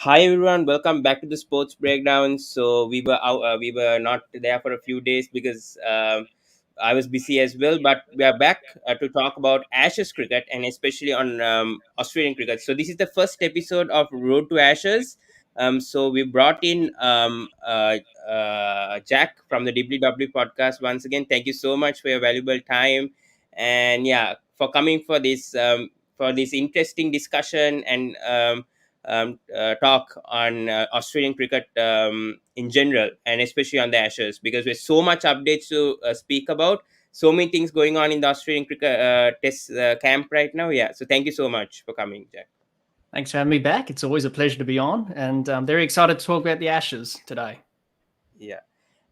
Hi everyone, welcome back to the Sports Breakdown. So we were not there for a few days because I was busy as well. But we are back to talk about Ashes cricket and especially on Australian cricket. So this is the first episode of Road to Ashes. So we brought in Jack from the Dibbly Dobbly Podcast once again. Thank you so much for your valuable time and for coming for this interesting discussion and talk on Australian cricket in general, and especially on the Ashes, because there's so much updates to speak about. So many things going on in the Australian cricket test camp right now. Yeah, so thank you so much for coming, Jack. Thanks for having me back. It's always a pleasure to be on, and I'm very excited to talk about the Ashes today. Yeah,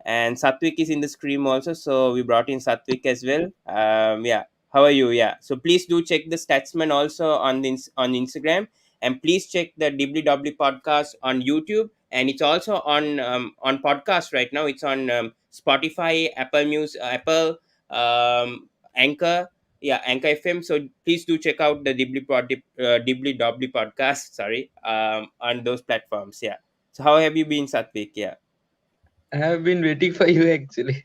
and Satwik is in the stream also, so we brought in Satwik as well. How are you? Yeah, so please do check the Statsman also on Instagram, and please check the Dibbly Dobbly podcast on YouTube, and it's also on podcast right now. It's on Spotify, Apple Music, Apple, Anchor. Yeah, Anchor FM. So please do check out the Dibbly Dobbly podcast. Sorry, on those platforms. Yeah. So how have you been, Satwik? Yeah. I have been waiting for you actually.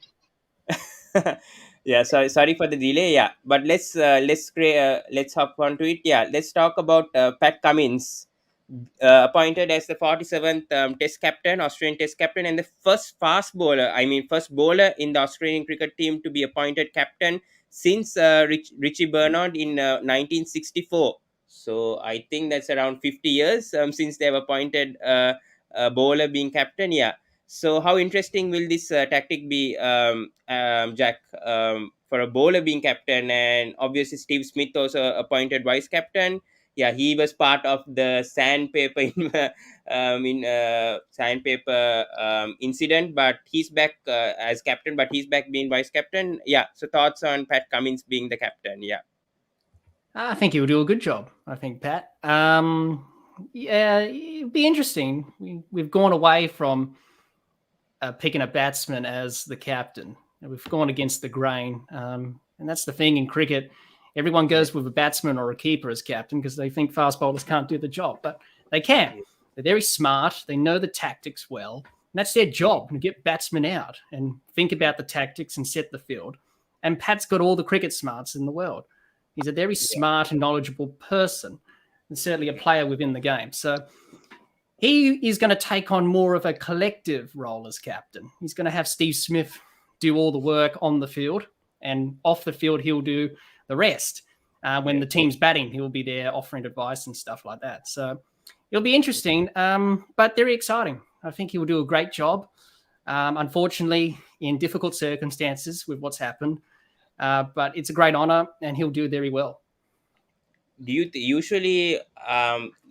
Yeah, sorry for the delay. Yeah, but let's hop on to it. Yeah, let's talk about Pat Cummins, appointed as the 47th Test captain, Australian Test captain, and the first bowler in the Australian cricket team to be appointed captain since Richie Bernard in 1964. So I think that's around 50 years since they've appointed a bowler being captain. Yeah. So how interesting will this tactic be, Jack, for a bowler being captain, and obviously Steve Smith also appointed vice captain. Yeah, he was part of the sandpaper incident, but he's back as captain. But he's back being vice captain. Yeah. So thoughts on Pat Cummins being the captain? Yeah. I think he will do a good job. I think, Pat. Yeah, it'd be interesting. We've gone away from picking a batsman as the captain. We've gone against the grain, and that's the thing in cricket. Everyone goes with a batsman or a keeper as captain because they think fast bowlers can't do the job, but they can. They're very smart. They know the tactics well. And that's their job, to get batsmen out and think about the tactics and set the field. And Pat's got all the cricket smarts in the world. He's a very smart and knowledgeable person, and certainly a player within the game. So he is going to take on more of a collective role as captain. He's going to have Steve Smith do all the work on the field, and off the field, he'll do the rest. When the team's batting, he'll be there offering advice and stuff like that. So it'll be interesting, but very exciting. I think he will do a great job. Unfortunately, in difficult circumstances with what's happened, but it's a great honor, and he'll do very well. Do you usually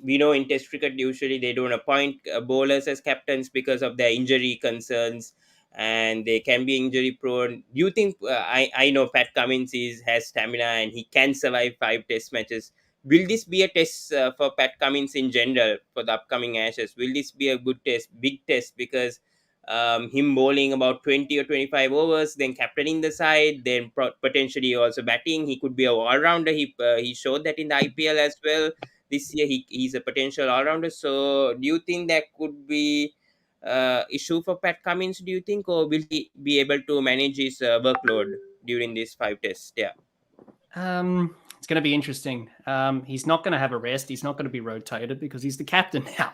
we know in test cricket usually they don't appoint bowlers as captains because of their injury concerns, and they can be injury prone. Do you think I know Pat Cummins has stamina and he can survive 5 test matches? Will this be a test for Pat Cummins in general for the upcoming Ashes? Will this be a good test, big test? Because him bowling about 20 or 25 overs, then captaining the side, then potentially also batting. He could be a all-rounder. He showed that in the IPL as well. This year, he's a potential all-rounder. So do you think that could be issue for Pat Cummins, do you think? Or will he be able to manage his workload during these 5 tests? Yeah. It's going to be interesting. He's not going to have a rest. He's not going to be rotated because he's the captain now.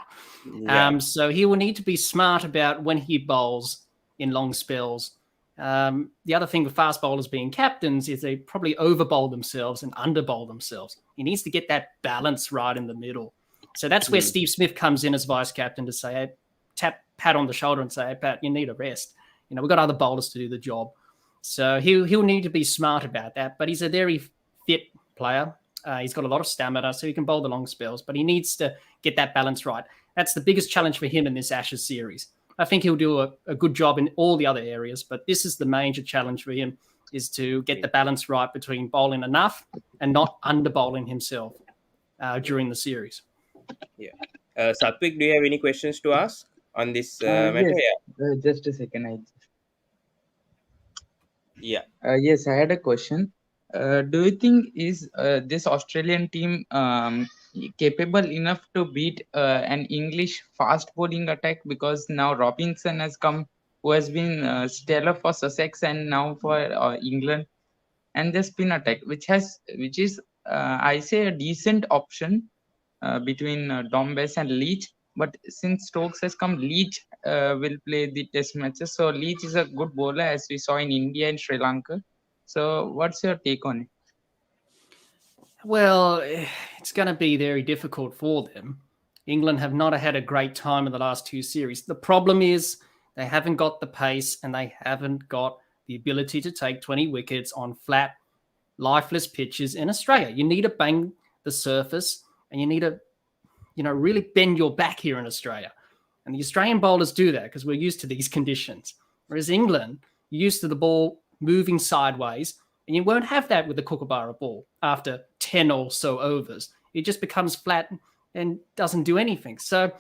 Yeah. So he will need to be smart about when he bowls in long spells. The other thing with fast bowlers being captains is they probably over bowl themselves and under bowl themselves. He needs to get that balance right in the middle. So that's where Steve Smith comes in as vice captain to say, hey, tap Pat on the shoulder and say, hey, Pat, you need a rest. We've got other bowlers to do the job. So he'll need to be smart about that. But he's a very fit player. He's got a lot of stamina, so he can bowl the long spells, but he needs to get that balance right. That's the biggest challenge for him in this Ashes series. I think he'll do a good job in all the other areas, but this is the major challenge for him, is to get the balance right between bowling enough and not under bowling himself during the series. Yeah. Satwik, do you have any questions to ask on this matter? Yes. Just a second. Yeah. Yes, I had a question. Do you think is this Australian team capable enough to beat an English fast bowling attack? Because now Robinson has come, who has been stellar for Sussex and now for England, and the spin attack, which is I say a decent option between Dombes and Leach. But since Stokes has come, Leach will play the test matches. So Leach is a good bowler, as we saw in India and Sri Lanka. So what's your take on it? Well, it's going to be very difficult for them. England have not had a great time in the last two series. The problem is they haven't got the pace and they haven't got the ability to take 20 wickets on flat, lifeless pitches in Australia. You need to bang the surface and you need to, really bend your back here in Australia. And the Australian bowlers do that because we're used to these conditions. Whereas England, you're used to the ball moving sideways, and you won't have that with the Kookaburra ball after 10 or so overs. It just becomes flat and doesn't do anything. So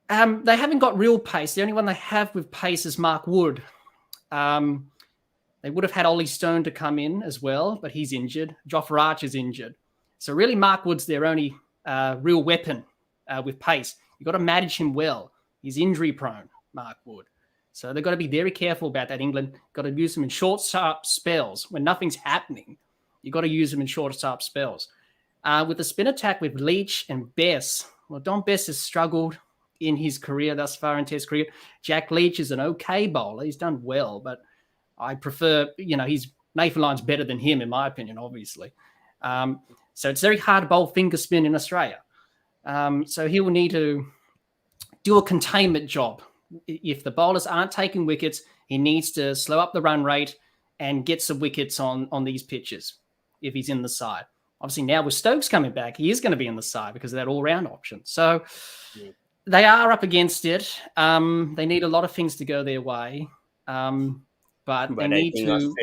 they haven't got real pace. The only one they have with pace is Mark Wood. They would have had Ollie Stone to come in as well, but he's injured. Jofra Archer's injured. So really Mark Wood's their only real weapon with pace. You've got to manage him well. He's injury prone, Mark Wood. So they've got to be very careful about that. England got to use him in short, sharp spells. When nothing's happening, you've got to use him in short, sharp spells. With the spin attack with Leach and Bess, well, Don Bess has struggled in his career thus far in Test cricket. Jack Leach is an okay bowler. He's done well, but I prefer, Nathan Lyon's better than him, in my opinion, obviously. So it's very hard to bowl finger spin in Australia. So he will need to do a containment job. If the bowlers aren't taking wickets, he needs to slow up the run rate and get some wickets on these pitches if he's in the side. Obviously, now with Stokes coming back, he is going to be in the side because of that all-round option. So they are up against it. They need a lot of things to go their way. But they need to...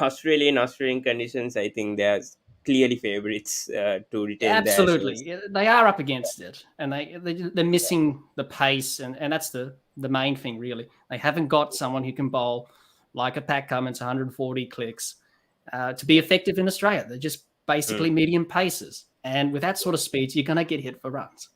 Australian conditions, I think they're clearly favourites to retain Absolutely. They are up against it. And they're missing the pace. And that's the main thing, really. They haven't got someone who can bowl like a Pat Cummins, 140 clicks, to be effective in Australia. They're just basically medium paces. And with that sort of speed, you're going to get hit for runs.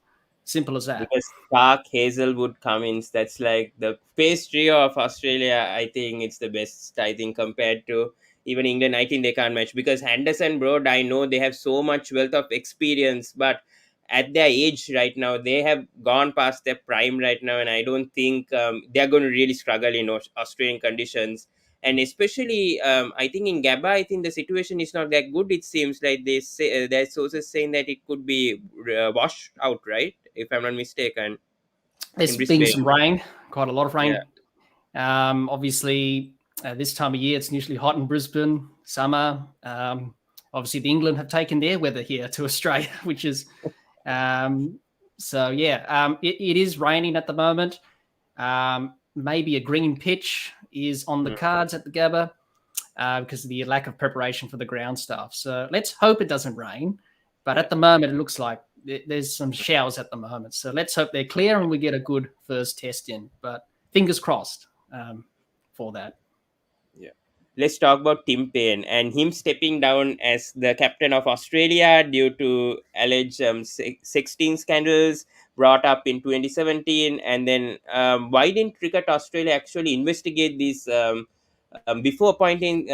Simple as that. Because Stark, Hazelwood, Cummins, that's like the pace trio of Australia. I think it's the best, I think, compared to even England. I think they can't match because Henderson, Broad, I know they have so much wealth of experience, but at their age right now, they have gone past their prime right now, and I don't think they're going to really struggle in Australian conditions. And especially, I think in Gabba, I think the situation is not that good. It seems like they say there's sources saying that it could be washed out, right? If I'm not mistaken. There's been some rain, quite a lot of rain. Yeah. Obviously, this time of year, it's usually hot in Brisbane, summer. Obviously, the England have taken their weather here to Australia, which is... it is raining at the moment. Maybe a green pitch is on the cards at the Gabba because of the lack of preparation for the ground staff. So let's hope it doesn't rain. But at the moment, it looks like there's some showers at the moment. So let's hope they're clear and we get a good first test in. But fingers crossed for that. Yeah. Let's talk about Tim Paine and him stepping down as the captain of Australia due to alleged 16 scandals brought up in 2017. And then why didn't Cricket Australia actually investigate these before appointing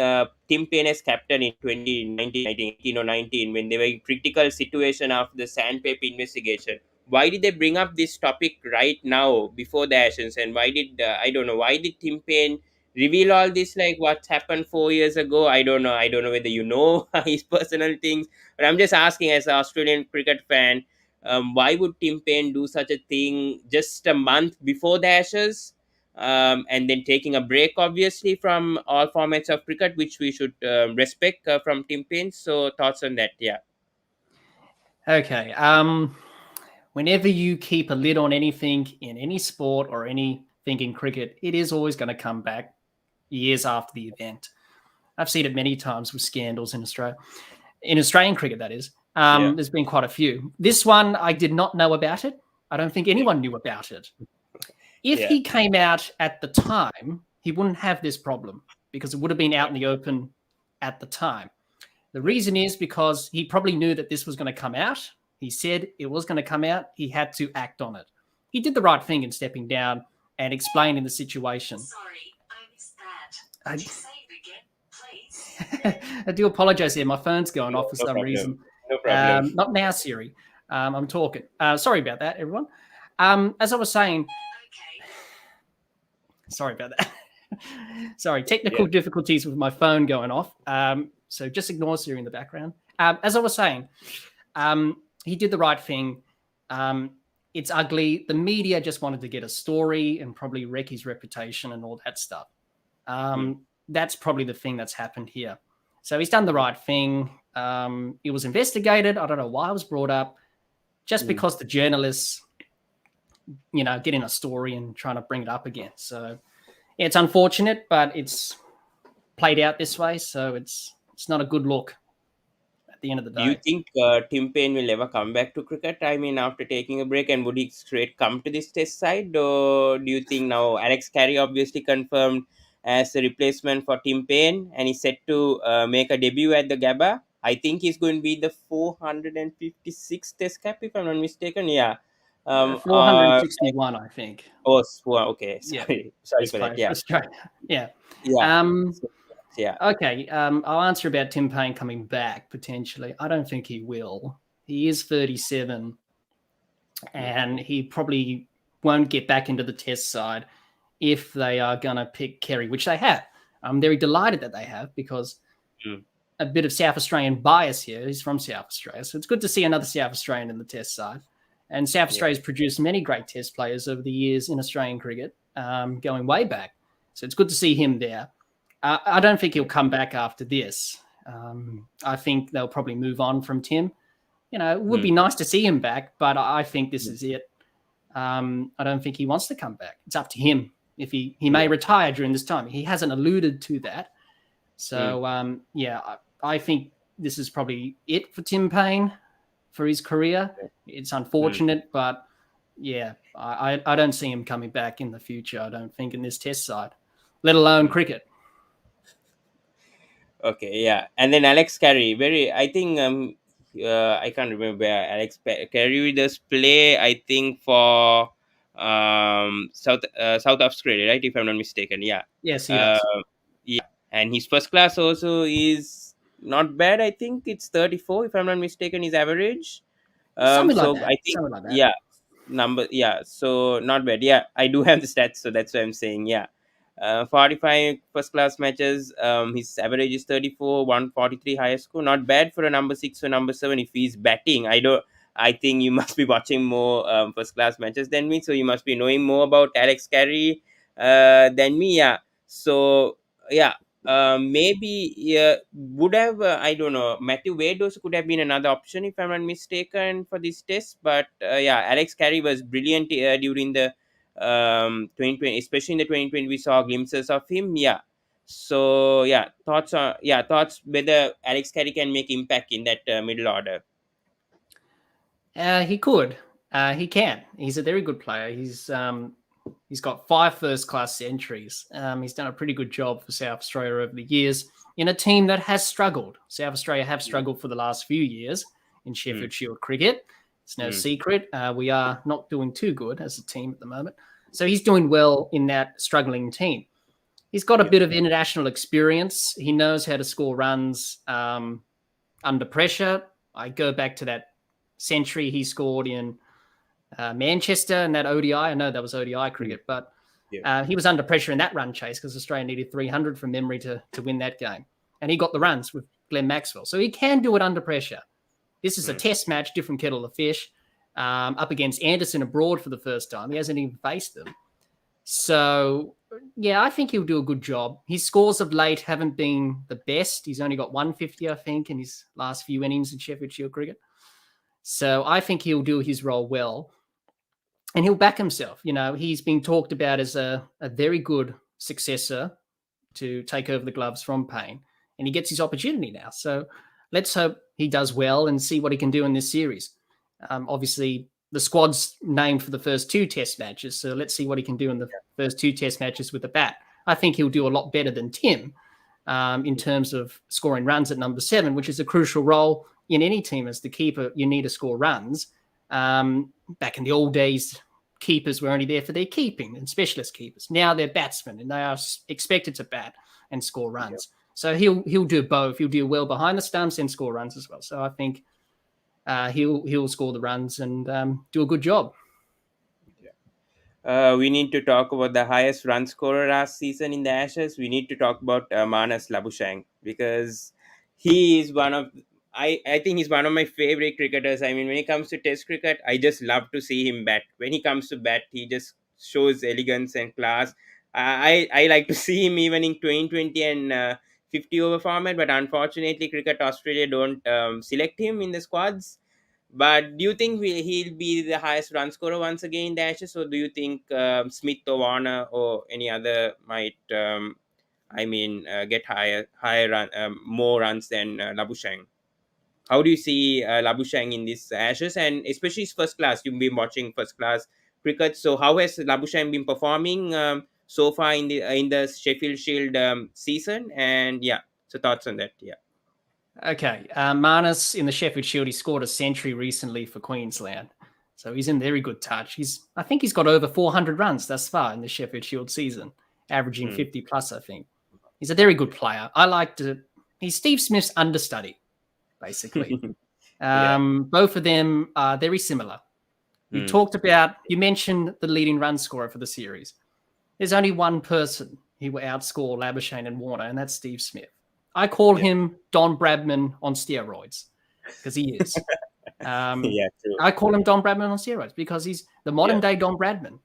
Tim Paine as captain in 2019 or 19 when they were in critical situation after the sandpaper investigation? Why did they bring up this topic right now before the Ashes? And why did, why did Tim Paine reveal all this, like what happened 4 years ago? I don't know whether you know his personal things, but I'm just asking as an Australian cricket fan, why would Tim Paine do such a thing just a month before the Ashes, and then taking a break obviously from all formats of cricket, which we should respect from Tim Paine? So thoughts on that? Yeah. Okay. Whenever you keep a lid on anything in any sport or anything in cricket, it is always going to come back years after the event. I've seen it many times with scandals in Australia. In Australian cricket, that is. There's been quite a few. This one, I did not know about it. I don't think anyone knew about it. If he came out at the time, he wouldn't have this problem because it would have been out in the open at the time. The reason is because he probably knew that this was going to come out. He said it was going to come out. He had to act on it. He did the right thing in stepping down and explaining the situation. Sorry, I missed that. Could you say it again, please? I do apologize here. My phone's going off for No some problem. reason. No problem. Not now, Siri. I'm talking. Sorry about that, everyone. As I was saying, Okay. sorry about that. Sorry, technical difficulties with my phone going off. So just ignore Siri in the background. As I was saying, he did the right thing. It's ugly. The media just wanted to get a story and probably wreck his reputation and all that stuff. That's probably the thing that's happened here. So he's done the right thing. It was investigated. I don't know why it was brought up. Just because the journalists, get in a story and trying to bring it up again. So it's unfortunate, but it's played out this way. So it's not a good look at the end of the day. Do you think Tim Paine will ever come back to cricket? I mean, after taking a break, and would he straight come to this test side? Or do you think now Alex Carey obviously confirmed as a replacement for Tim Paine, and he's set to make a debut at the Gabba? I think he's going to be the 456th test cap, if I'm not mistaken. Yeah. 461, I think. Oh, okay. Yeah. Sorry for that. Yeah. Australia. Yeah. Yeah. Okay. I'll answer about Tim Paine coming back potentially. I don't think he will. He is 37, and he probably won't get back into the test side if they are going to pick Carey, which they have. I'm very delighted that they have, because a bit of South Australian bias here. He's from South Australia, so it's good to see another South Australian in the test side. And South Australia's produced many great test players over the years in Australian cricket, going way back. So it's good to see him there. I don't think he'll come back after this. I think they'll probably move on from Tim. It would be nice to see him back, but I think this is it. I don't think he wants to come back. It's up to him. If he may retire during this time. He hasn't alluded to that. So, I think this is probably it for Tim Paine for his career. It's unfortunate, but I don't see him coming back in the future. I don't think in this test side, let alone cricket. Okay, yeah. And then Alex Carey, I think I can't remember where Alex Carey does play, I think for South Australia, right? If I'm not mistaken. Yeah. Yes, he does. Yeah. And his first class also is not bad. I think it's 34, if I'm not mistaken, his average. Something so like that. I think Something like that. so not bad. Yeah, I do have the stats, so that's what I'm saying. 45 first class matches, his average is 34, 143 highest score. Not bad for a number 6 or number 7 if he's batting. I think you must be watching more first class matches than me, so you must be knowing more about Alex Carey than me. So maybe would have I don't know, Matthew Wade also could have been another option if I'm not mistaken for this test. But Alex Carey was brilliant during the 2020, especially in the 2020 we saw glimpses of him. So thoughts whether Alex Carey can make impact in that middle order. He could. He can. He's a very good player. He's got 5 first-class centuries. He's done a pretty good job for South Australia over the years in a team that has struggled. South Australia have struggled for the last few years in Sheffield Shield cricket. It's no secret. We are not doing too good as a team at the moment. So he's doing well in that struggling team. He's got a bit of international experience. He knows how to score runs under pressure. I go back to that century he scored in Manchester and that ODI. I know that was ODI cricket, but he was under pressure in that run chase because Australia needed 300 from memory to win that game. And he got the runs with Glenn Maxwell. So he can do it under pressure. This is a test match, different kettle of fish, up against Anderson abroad for the first time. He hasn't even faced them. So, I think he'll do a good job. His scores of late haven't been the best. He's only got 150, I think, in his last few innings in Sheffield Shield cricket. So I think he'll do his role well. And he'll back himself. He's been talked about as a very good successor to take over the gloves from Paine. And he gets his opportunity now. So let's hope he does well and see what he can do in this series. Obviously, the squad's named for the first 2 test matches. So let's see what he can do in the first 2 test matches with the bat. I think he'll do a lot better than Tim. in terms of scoring runs at number 7, which is a crucial role in any team. As the keeper, you need to score runs. Back in the old days, keepers were only there for their keeping and specialist keepers. Now they're batsmen and they are expected to bat and score runs. So he'll do both. He'll do well behind the stumps and score runs as well. So I think he'll score the runs and do a good job. We need to talk about the highest run scorer last season in the Ashes. We need to talk about Manas Labuschagne, because he is I think he's one of my favorite cricketers. I mean, when it comes to Test cricket, I just love to see him bat. When he comes to bat, he just shows elegance and class. I like to see him even in 2020 and 50 over format, but unfortunately, Cricket Australia don't select him in the squads. But do you think he'll be the highest run scorer once again in the Ashes, or do you think Smith or Warner or any other might, get higher run, more runs than Labuschagne? How do you see Labuschagne in this Ashes, and especially his first class? You've been watching first class cricket, so how has Labuschagne been performing so far in the Sheffield Shield season? And so thoughts on that? Yeah. Okay, Marnus in the Sheffield Shield, he scored a century recently for Queensland. So he's in very good touch. I think he's got over 400 runs thus far in the Sheffield Shield season, averaging 50 plus, I think. He's a very good player. He's Steve Smith's understudy, basically. Both of them are very similar. You mentioned the leading run scorer for the series. There's only one person who will outscore Labuschagne and Warner, and that's Steve Smith. I call him Don Bradman on steroids, because he is. True. I call him Don Bradman on steroids because he's the modern day Don Bradman,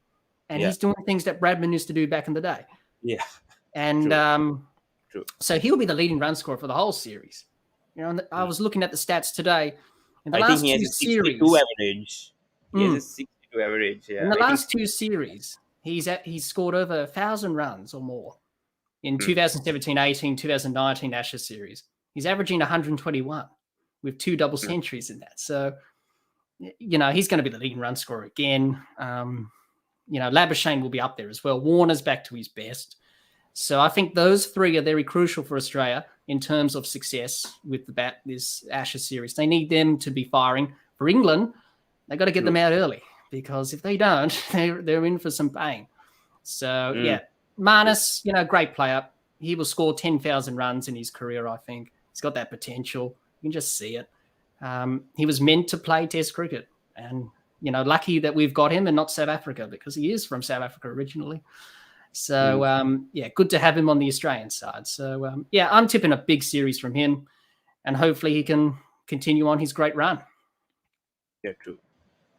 and he's doing things that Bradman used to do back in the day. Yeah, and True. So he'll be the leading run scorer for the whole series. I was looking at the stats today. In the I last think he has two a 62 series, average. He has a 62 average. Yeah. In the last two series, he's scored over 1,000 runs or more. In 2017-18, 2019 Ashes series, he's averaging 121 with 2 double centuries in that. So, he's going to be the leading run scorer again. Labuschagne will be up there as well. Warner's back to his best. So I think those 3 are very crucial for Australia in terms of success with this Ashes series. They need them to be firing. For England, they've got to get them out early, because if they don't, they're in for some pain. So, Marnus, great player. He will score 10,000 runs in his career, I think. He's got that potential. You can just see it. He was meant to play Test cricket. And, lucky that we've got him and not South Africa, because he is from South Africa originally. So, good to have him on the Australian side. So, I'm tipping a big series from him. And hopefully he can continue on his great run. Yeah, true.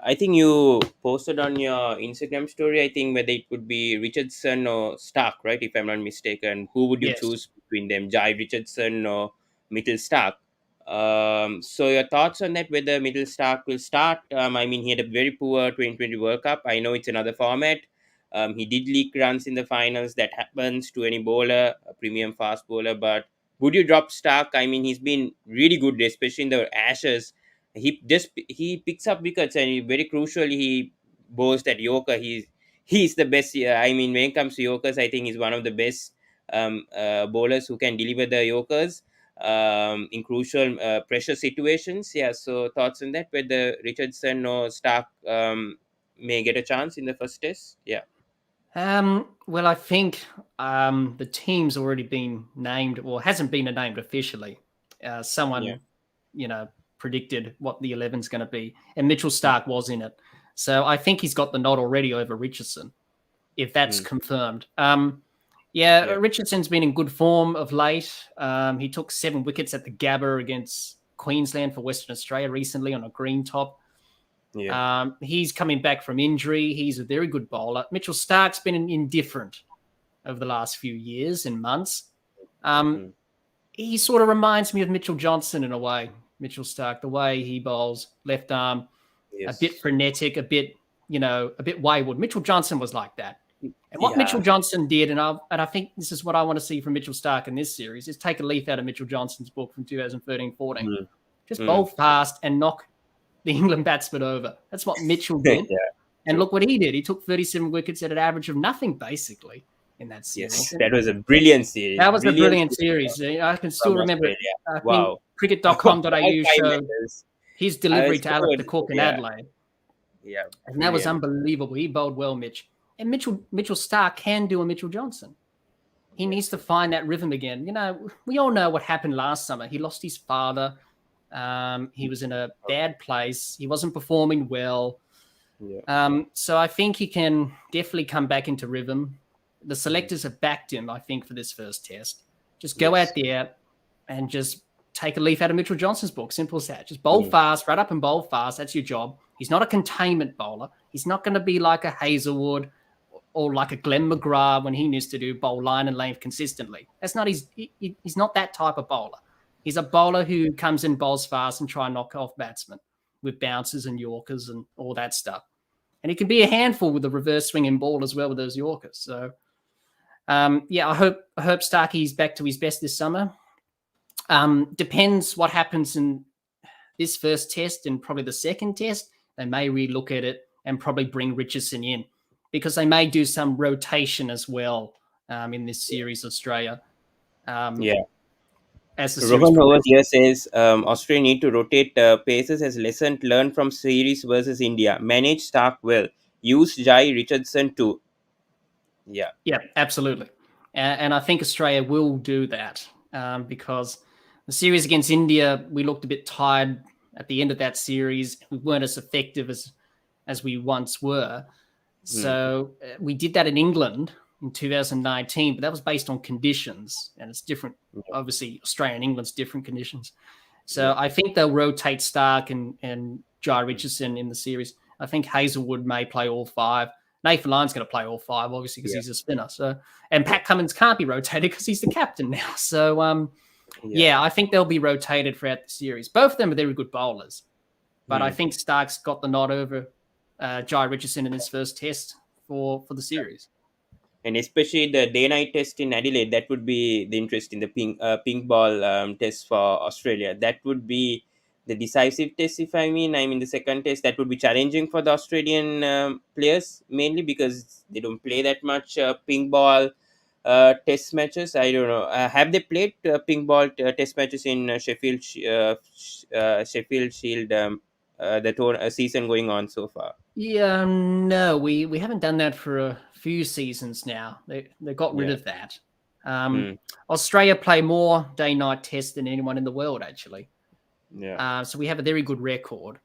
I think you posted on your Instagram story, I think, whether it would be Richardson or Stark, right? If I'm not mistaken. Who would you choose between them, Jai Richardson or Mitchell Stark? So your thoughts on that, whether Mitchell Stark will start? He had a very poor 2020 World Cup. I know it's another format. He did leak runs in the finals. That happens to any bowler, a premium fast bowler. But would you drop Stark? He's been really good, especially in the Ashes. He picks up wickets, and very crucially, he bowls that Yorker. He's the best. When it comes to Yorkers, I think he's one of the best bowlers who can deliver the Yorkers in crucial pressure situations. Yeah. So thoughts on that, whether Richardson or Stark may get a chance in the first test? Yeah. Well, I think the team's already been named, or hasn't been named officially. Someone, predicted what the 11's going to be, and Mitchell Stark was in it. So I think he's got the nod already over Richardson, if that's confirmed. Richardson's been in good form of late. He took 7 wickets at the Gabba against Queensland for Western Australia recently on a green top. He's coming back from injury. He's a very good bowler. Mitchell Stark's been indifferent over the last few years and months. He sort of reminds me of Mitchell Johnson in a way. Mitchell Stark, the way he bowls, left arm, a bit frenetic, a bit wayward. Mitchell Johnson was like that. And what Mitchell Johnson did, and I think this is what I want to see from Mitchell Stark in this series, is take a leaf out of Mitchell Johnson's book from 2013-14. Just bowl fast and knock the England batsman over. That's what Mitchell did. And look what he did. He took 37 wickets at an average of nothing, basically, in that series. Yes, that was a brilliant series. That was a brilliant series series. I can still from remember it. Australia. I think Wow. cricket.com.au All 5 showed matches. his I delivery was to Alex so de Cook in yeah, Adelaide. yeah, And that was brilliant. unbelievable. He bowled well, Mitch. And Mitchell Starc can do a Mitchell Johnson. He needs to find that rhythm again. You know, we all know what happened last summer. He lost his father. He was in a bad place. He wasn't performing well. Yeah. So I think he can definitely come back into rhythm. The selectors have backed him, I think, for this first test. Just go Yes. out there and just take a leaf out of Mitchell Johnson's book. Simple as that. Just bowl fast, right up and bowl fast. That's your job. He's not a containment bowler. He's not going to be like a Hazelwood or like a Glenn McGrath when he needs to do bowl line and length consistently. That's not he's not that type of bowler. He's a bowler who comes in, bowls fast, and try and knock off batsmen with bounces and Yorkers and all that stuff. And he can be a handful with the reverse swinging ball as well with those Yorkers. So, I hope Starkey's back to his best this summer. Depends what happens in this first test and probably the second test. They may relook at it and probably bring Richardson in because they may do some rotation as well in this series, Australia. As the series Rohan over here says Australia need to rotate paces as lesson learned from series versus India. Manage Stark well. Use Jai Richardson too. Yeah, absolutely. And I think Australia will do that because the series against India, we looked a bit tired at the end of that series. We weren't as effective as we once were. So we did that in England in 2019, but that was based on conditions, and it's different. Obviously, Australia and England's different conditions. So I think they'll rotate Stark and Jai Richardson in the series. I think Hazelwood may play all 5. Nathan Lyon's going to play all 5, obviously, because he's a spinner. So, and Pat Cummins can't be rotated because he's the captain now. So, I think they'll be rotated throughout the series. Both of them are very good bowlers, but I think Stark's got the nod over Jai Richardson in his first test for the series. and especially the day-night test in Adelaide, that would be the interest in the pink ball test for Australia. That would be the decisive test, if I mean the second test. That would be challenging for the Australian players, mainly because they don't play that much pink ball test matches. I don't know. Have they played pink ball test matches in Sheffield Shield, the season going on so far? Yeah, no, we haven't done that for a few seasons now. They got rid of that. Australia play more day-night tests than anyone in the world, actually. So we have a very good record.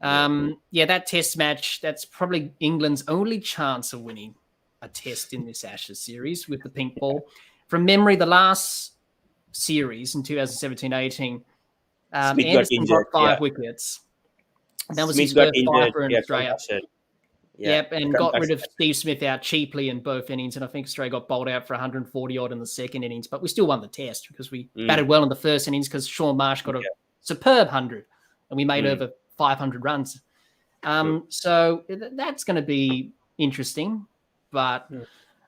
That test match, that's probably England's only chance of winning a test in this Ashes series with the pink ball. From memory, the last series in 2017-18, Anderson got 5 wickets. That was his first 5 for Australia. And got rid of Steve Smith out cheaply in both innings. And I think Australia got bowled out for 140 odd in the second innings, but we still won the test because we batted well in the first innings because Sean Marsh got a superb 100 and we made over 500 runs. So that's going to be interesting, but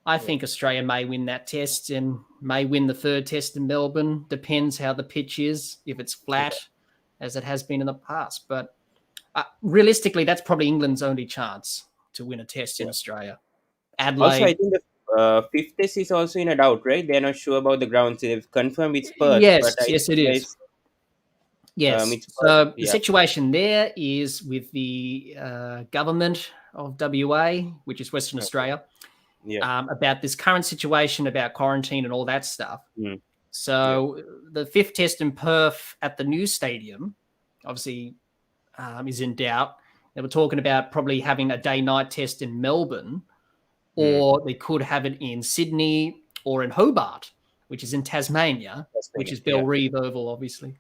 I think Australia may win that test and may win the third test in Melbourne. Depends how the pitch is, if it's flat as it has been in the past. But realistically, that's probably England's only chance to win a test in Australia. Adelaide. Also, I think the fifth test is also in a doubt, right? They're not sure about the grounds. They've confirmed it's Perth. Yes, it is. Yes. So the situation there is with the government of WA, which is Western Australia, about this current situation about quarantine and all that stuff. So the fifth test in Perth at the new stadium, obviously, is in doubt. They were talking about probably having a day-night test in Melbourne, or they could have it in Sydney or in Hobart, which is in Tasmania, which is Bellerive Oval, obviously.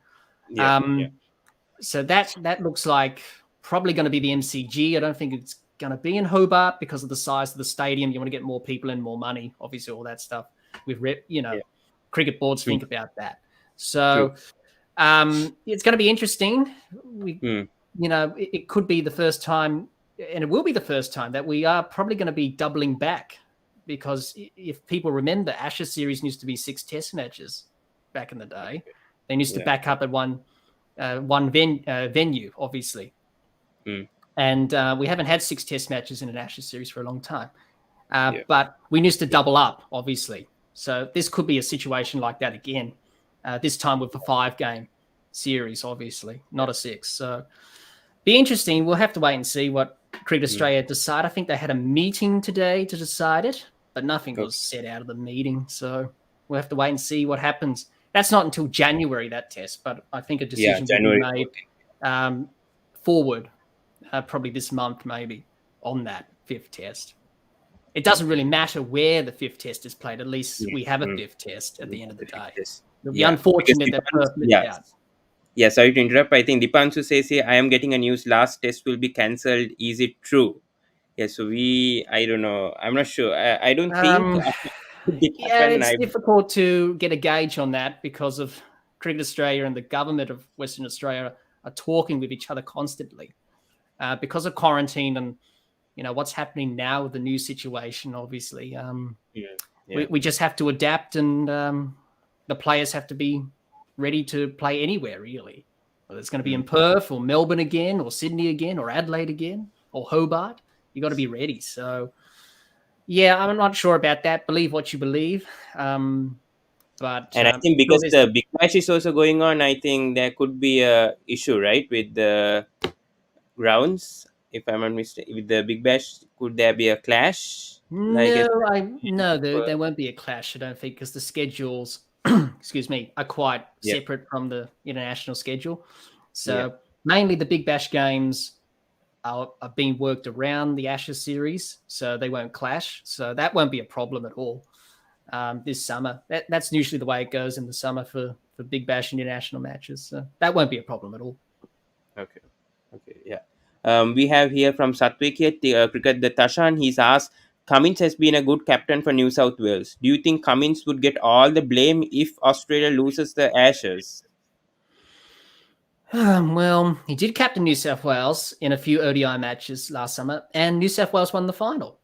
So that looks like probably going to be the MCG. I don't think it's going to be in Hobart because of the size of the stadium. You want to get more people and more money, obviously, all that stuff. With cricket boards think about that. So it's going to be interesting. It could be the first time, and it will be the first time that we are probably going to be doubling back, because if people remember, Ashes series used to be 6 test matches back in the day. They used to back up at one venue, obviously. And we haven't had 6 test matches in an Ashes series for a long time. But we used to double up, obviously. So this could be a situation like that again. This time with a 5-game series, obviously, not a 6. So be interesting. We'll have to wait and see what Cricket Australia decide. I think they had a meeting today to decide it, but nothing was said out of the meeting. So we'll have to wait and see what happens. That's not until January, that test, but I think a decision will be made forward, probably this month maybe, on that 5th test. It doesn't really matter where the 5th test is played. At least we have a 5th test at the end of the day. It'll be unfortunate that Perth missed out. Yeah, sorry to interrupt. I think Dipanshu says here, I am getting a news. Last test will be cancelled. Is it true? Yeah, so I don't know. I'm not sure. I don't think. It's difficult to get a gauge on that because of Cricket Australia and the government of Western Australia are talking with each other constantly because of quarantine and what's happening now with the new situation. Obviously, we just have to adapt, and the players have to be ready to play anywhere, really. Whether it's going to be in Perth or Melbourne again or Sydney again or Adelaide again or Hobart, you got to be ready. So, yeah, I'm not sure about that. Believe what you believe. But I think because the Big Bash is also going on, I think there could be a issue, right, with the grounds. If I'm not mistaken, with the Big Bash, could there be a clash? No, there won't be a clash, I don't think, because the schedules are quite separate from the international schedule. So mainly the Big Bash games are being worked around the Ashes series, so they won't clash. So that won't be a problem at all this summer. That's usually the way it goes in the summer for Big Bash international matches. So that won't be a problem at all. Okay, yeah. We have here from Satwik here, Cricket the Tashan. He's asked, Cummins has been a good captain for New South Wales. Do you think Cummins would get all the blame if Australia loses the Ashes? Well, he did captain New South Wales in a few ODI matches last summer, and New South Wales won the final.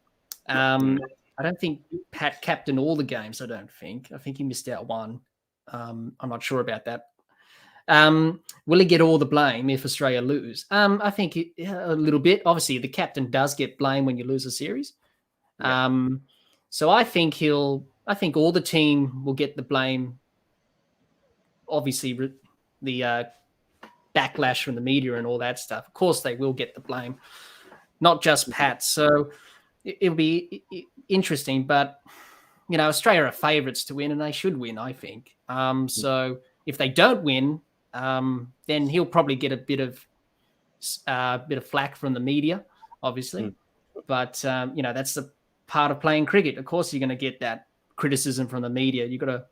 I don't think Pat captained all the games, I don't think. I think he missed out one. I'm not sure about that. Will he get all the blame if Australia lose? I think a little bit. Obviously, the captain does get blame when you lose a series. So I think all the team will get the blame. Obviously, the backlash from the media and all that stuff. Of course, they will get the blame, not just Pat. So it'll be interesting. But Australia are favourites to win, and they should win, I think. So if they don't win, then he'll probably get a bit of flack from the media, obviously. But that's the part of playing cricket. Of course, you're going to get that criticism from the media. You've got to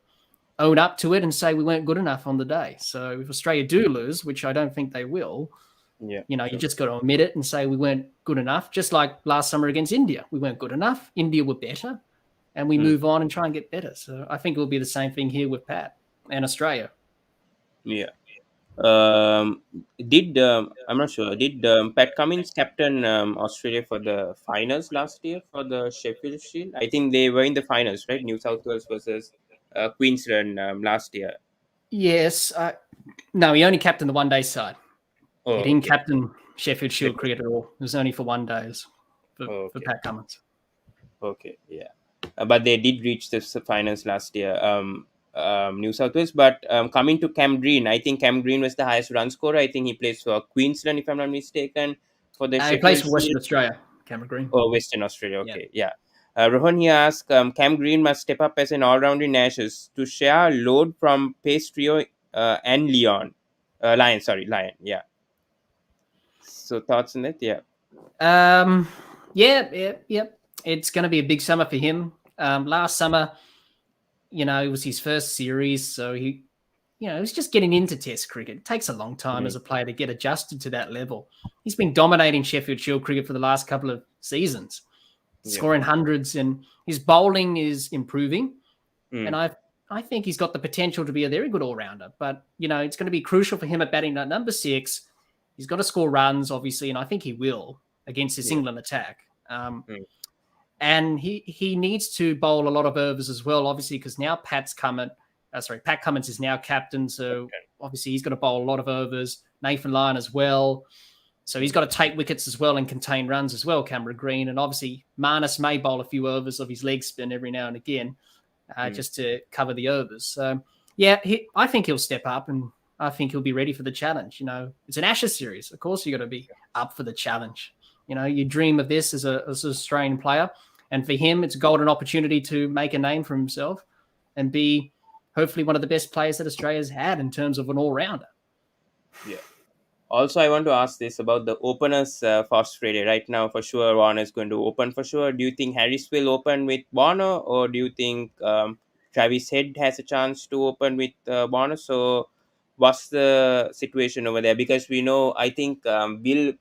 own up to it and say we weren't good enough on the day. So if Australia do lose, which I don't think they will, you just got to admit it and say we weren't good enough. Just like last summer against India, we weren't good enough. India were better, and we move on and try and get better. So I think it will be the same thing here with Pat and Australia. Yeah. I'm not sure. Did Pat Cummins captain Australia for the finals last year for the Sheffield Shield? I think they were in the finals, right? New South Wales versus Queensland last year. Yes. No, he only captained the one-day side. Oh, he didn't captain Sheffield Shield cricket at all. It was only for 1 days for Pat Cummins. Okay, yeah. But they did reach the finals last year, New South Wales. But coming to Cam Green, I think Cam Green was the highest run scorer. I think he plays for Queensland, if I'm not mistaken. He plays for Western Australia, Cam Green. Oh, Western Australia, okay, yeah. Rohan here asks, Cam Green must step up as an all-rounder in Ashes to share load from Pace Trio and Lion, yeah. So thoughts on that? Yeah. Yeah. It's going to be a big summer for him. Last summer, it was his first series, so he was just getting into Test cricket. It takes a long time as a player to get adjusted to that level. He's been dominating Sheffield Shield cricket for the last couple of seasons, scoring hundreds, and his bowling is improving. And I think he's got the potential to be a very good all-rounder. But, it's going to be crucial for him at batting at number 6. He's got to score runs, obviously, and I think he will against this England attack. And he needs to bowl a lot of overs as well, obviously, because now Pat Cummins is now captain, so obviously he's got to bowl a lot of overs. Nathan Lyon as well. So he's got to take wickets as well and contain runs as well, Cameron Green. And obviously, Marnus may bowl a few overs of his leg spin every now and again just to cover the overs. So, yeah, I think he'll step up and I think he'll be ready for the challenge. It's an Ashes series. Of course, you got to be up for the challenge. You dream of this as an Australian player. And for him, it's a golden opportunity to make a name for himself and be hopefully one of the best players that Australia's had in terms of an all-rounder. Yeah. Also, I want to ask this about the openers for Australia. Right now, for sure, Warner is going to open for sure. Do you think Harris will open with Warner, or do you think Travis Head has a chance to open with Warner? So, what's the situation over there? Because we know, I think Will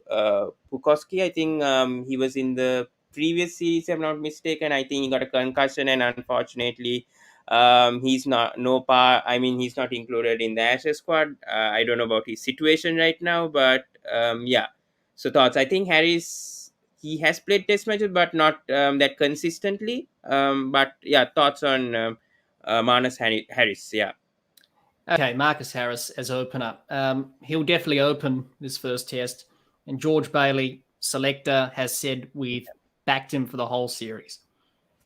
Pukoski, I think he was in the previous series, if I'm not mistaken. I think he got a concussion, and unfortunately, he's not he's not included in the Ashes squad. I don't know about his situation right now, but yeah. So thoughts. I think Harris, he has played test matches, but not that consistently. But yeah, thoughts on Marnus Harris. Yeah. Okay, Marcus Harris as opener. He'll definitely open this first test. And George Bailey, selector, has said we've backed him for the whole series.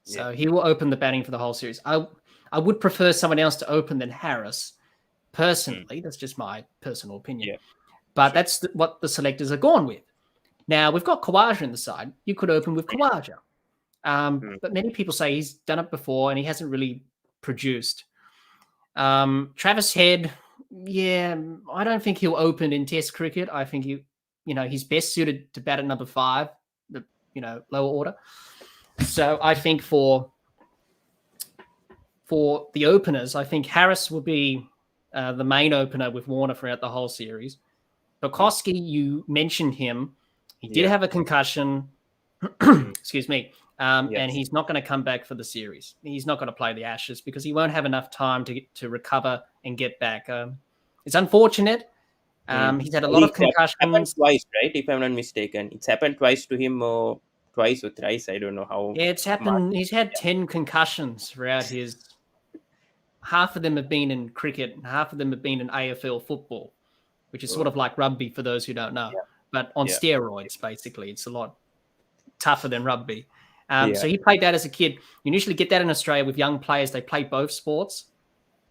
So he will open the batting for the whole series. I would prefer someone else to open than Harris, personally. That's just my personal opinion. Yeah. But that's what the selectors are gone with. Now, we've got Khawaja in the side. You could open with Khawaja. But many people say he's done it before and he hasn't really produced. Travis Head, I don't think he'll open in Test cricket. I think he's best suited to bat at number 5, the lower order. So I think for the openers, I think Harris will be the main opener with Warner throughout the whole series. Bukoski, you mentioned him. He did have a concussion. Excuse me. And he's not going to come back for the series. He's not going to play the Ashes because he won't have enough time to recover and get back. It's unfortunate. He's had a lot of concussions. Happened twice, right? If I'm not mistaken, it's happened twice to him, or twice or thrice. I don't know how. Yeah, it's happened. He's had 10 concussions throughout his. Half of them have been in cricket, and half of them have been in AFL football, which is sort of like rugby for those who don't know, but on steroids. Basically, it's a lot tougher than rugby. So he played that as a kid. You usually get that in Australia with young players. They play both sports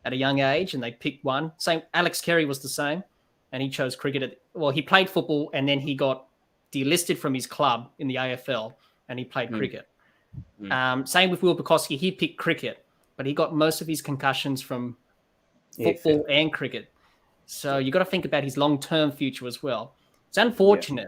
at a young age and they pick one. Same. Alex Carey was the same, and he chose cricket. He played football and then he got delisted from his club in the AFL and he played cricket. Same with Will Bukoski. He picked cricket, but he got most of his concussions from football and cricket. So you got to think about his long-term future as well. It's unfortunate.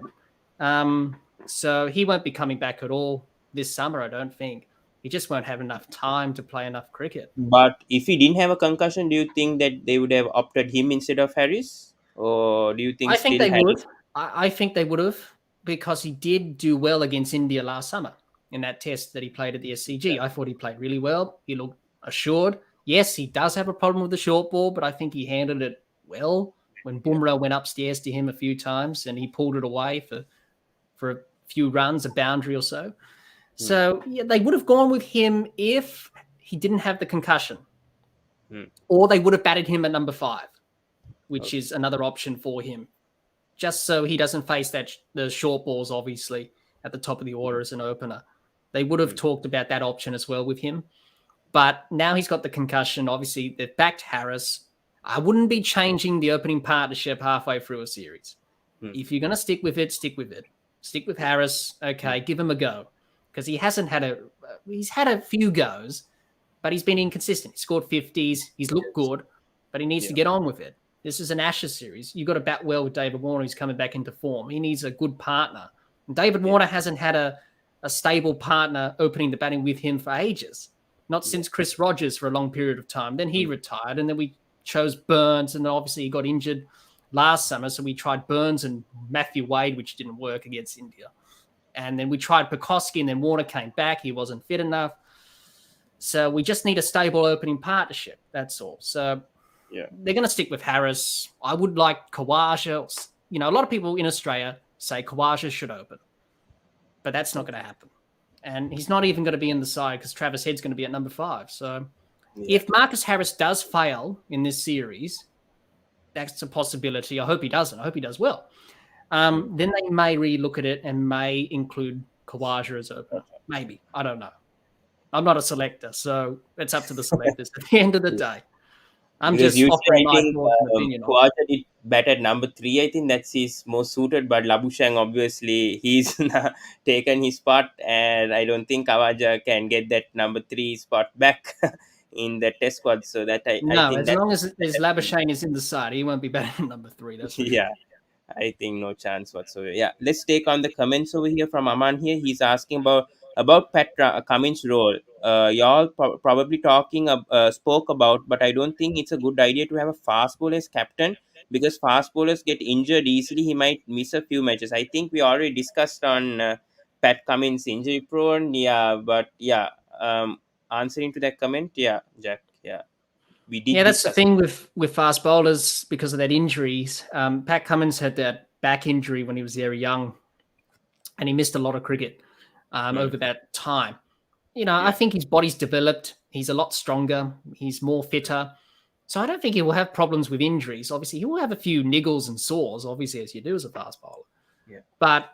So he won't be coming back at all this summer, I don't think. He just won't have enough time to play enough cricket. But if he didn't have a concussion, do you think that they would have opted him instead of Harris? Or do you think I think they would. I think they would have, because he did do well against India last summer in that test that he played at the SCG. I thought he played really well. He looked assured. Yes, he does have a problem with the short ball, but I think he handled it well when Bumrah went upstairs to him a few times and he pulled it away for a few runs, a boundary or so. So they would have gone with him if he didn't have the concussion. Or they would have batted him at number 5, which is another option for him, just so he doesn't face the short balls, obviously, at the top of the order as an opener. They would have talked about that option as well with him. But now he's got the concussion. Obviously, they've backed Harris. I wouldn't be changing the opening partnership halfway through a series. If you're going to stick with it, stick with it. Stick with Harris. Okay, give him a go. Because he's had a few goes, but he's been inconsistent. He scored 50s. He's looked good, but he needs to get on with it. This is an Ashes series. You've got to bat well with David Warner, who's coming back into form. He needs a good partner. And David Warner hasn't had a stable partner opening the batting with him for ages. Not since Chris Rogers for a long period of time. Then he retired, and then we chose Burns, and then obviously he got injured last summer, so we tried Burns and Matthew Wade, which didn't work against India. And then we tried Bukoski, and then Warner came back. He wasn't fit enough. So we just need a stable opening partnership. That's all. So they're going to stick with Harris. I would like Khawaja. A lot of people in Australia say Khawaja should open. But that's not going to happen. And he's not even going to be in the side because Travis Head's going to be at number 5. So if Marcus Harris does fail in this series, that's a possibility. I hope he doesn't. I hope he does well. then they may relook at it and may include Kawaja as opener. Maybe. I don't know. I'm not a selector, so it's up to the selectors at the end of the day. I'm Because just usually offering I my think thoughts and opinion on it. Khawaja did better at number 3. I think that's his most suited, but Labushang obviously he's taken his spot, and I don't think Khawaja can get that number 3 spot back in the test squad. So that I No, think as that long as Labuschagne is in the side, he won't be better than number 3. That's for sure. yeah. I think no chance whatsoever. Yeah, let's take on the comments over here from Aman here. He's asking about Cummins' role. Y'all probably spoke about, but I don't think it's a good idea to have a fast bowler as captain because fast bowlers get injured easily. He might miss a few matches. I think we already discussed on Pat Cummins injury prone. Yeah, but yeah, answering to that comment, yeah, Jack, yeah, we did Yeah, that's the discuss. thing with fast bowlers because of that injuries. Pat Cummins had that back injury when he was very young, and he missed a lot of cricket over that time. You know, I Yeah. think his body's developed. He's a lot stronger. He's more fitter. So I don't think he will have problems with injuries. Obviously, he will have a few niggles and sores, obviously, as you do as a fast bowler. Yeah. But,